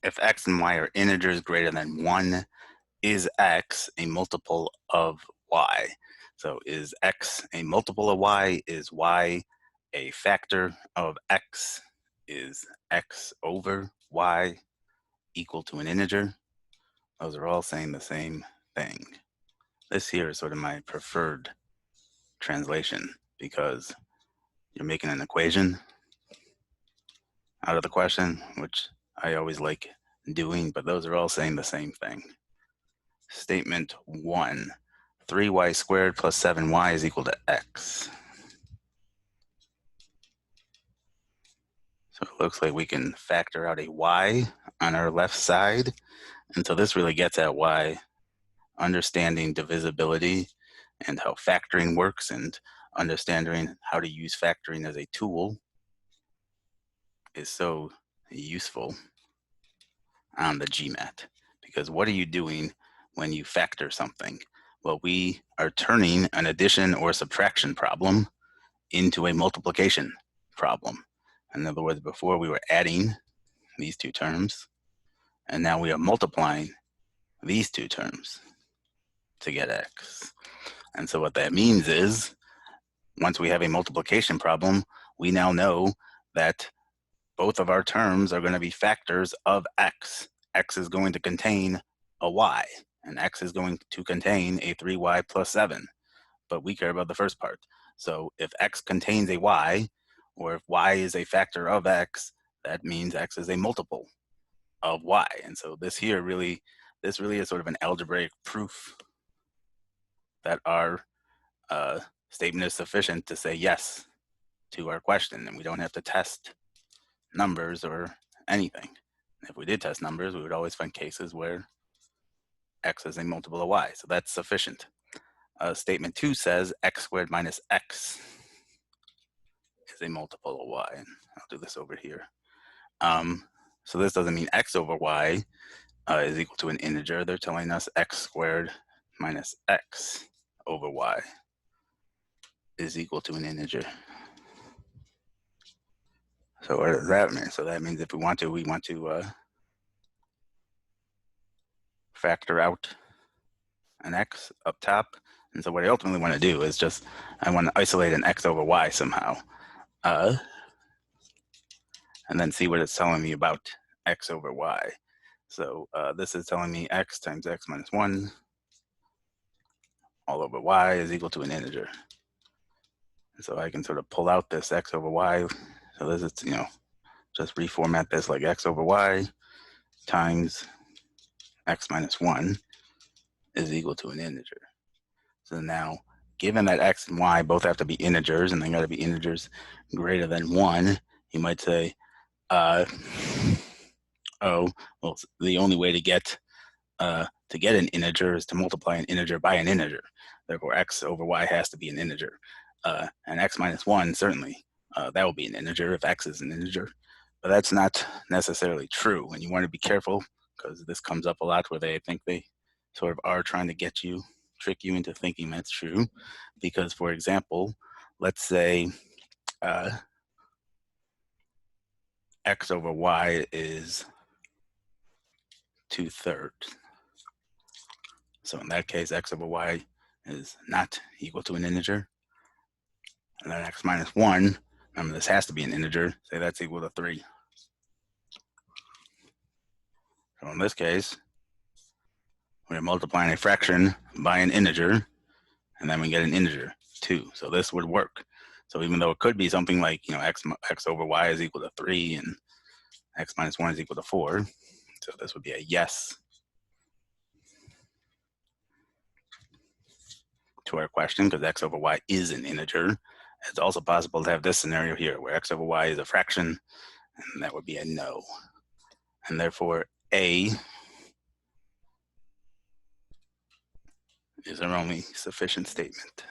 if x and y are integers greater than 1, is x a multiple of y? So is x a multiple of y? Is y a factor of x? Is x over y equal to an integer? Those are all saying the same thing. This here is sort of my preferred translation because you're making an equation out of the question, which I always like doing, but those are all saying the same thing. Statement 1, 3y squared plus 7y is equal to x. So it looks like we can factor out a y on our left side. And so this really gets at why understanding divisibility and how factoring works and understanding how to use factoring as a tool is so useful on the Gmat. Because what are you doing when you factor something? Well, we are turning an addition or subtraction problem into a multiplication problem. In other words, before we were adding these two terms, and now we are multiplying these two terms to get x. And so what that means is, once we have a multiplication problem, we now know that both of our terms are going to be factors of x. X is going to contain a y, and x is going to contain a 3y plus 7. But we care about the first part. So if x contains a y, or if y is a factor of x, that means x is a multiple of y. And so this really is sort of an algebraic proof that our statement is sufficient to say yes to our question, and we don't have to test numbers or anything. If we did test numbers, we would always find cases where x is a multiple of y, so that's sufficient. Statement 2 says x squared minus x is a multiple of y, and I'll do this over here. So this doesn't mean x over y is equal to an integer. They're telling us x squared minus x over y is equal to an integer. So what does that mean? So that means if we want to factor out an x up top. And so what I ultimately want to do is I want to isolate an x over y somehow. And then see what it's telling me about x over y. So this is telling me x times x minus 1 all over y is equal to an integer. And so I can sort of pull out this x over y. So this is, just reformat this like x over y times x minus 1 is equal to an integer. So now, given that x and y both have to be integers, and they got to be integers greater than 1, you might say, oh, well, the only way to get an integer is to multiply an integer by an integer. Therefore, x over y has to be an integer. And x minus 1, certainly, that will be an integer if x is an integer. But that's not necessarily true, and you want to be careful because this comes up a lot where they think they sort of are trying to trick you into thinking that's true. Because, for example, let's say x over y is 2/3. So in that case, x over y is not equal to an integer. And then x minus 1, remember this has to be an integer, say that's equal to 3. So in this case, we're multiplying a fraction by an integer, and then we get an integer, 2. So this would work. So even though it could be something like, x over y is equal to 3 and x minus 1 is equal to 4. So this would be a yes to our question because x over y is an integer. It's also possible to have this scenario here where x over y is a fraction, and that would be a no. And therefore, A is our only sufficient statement.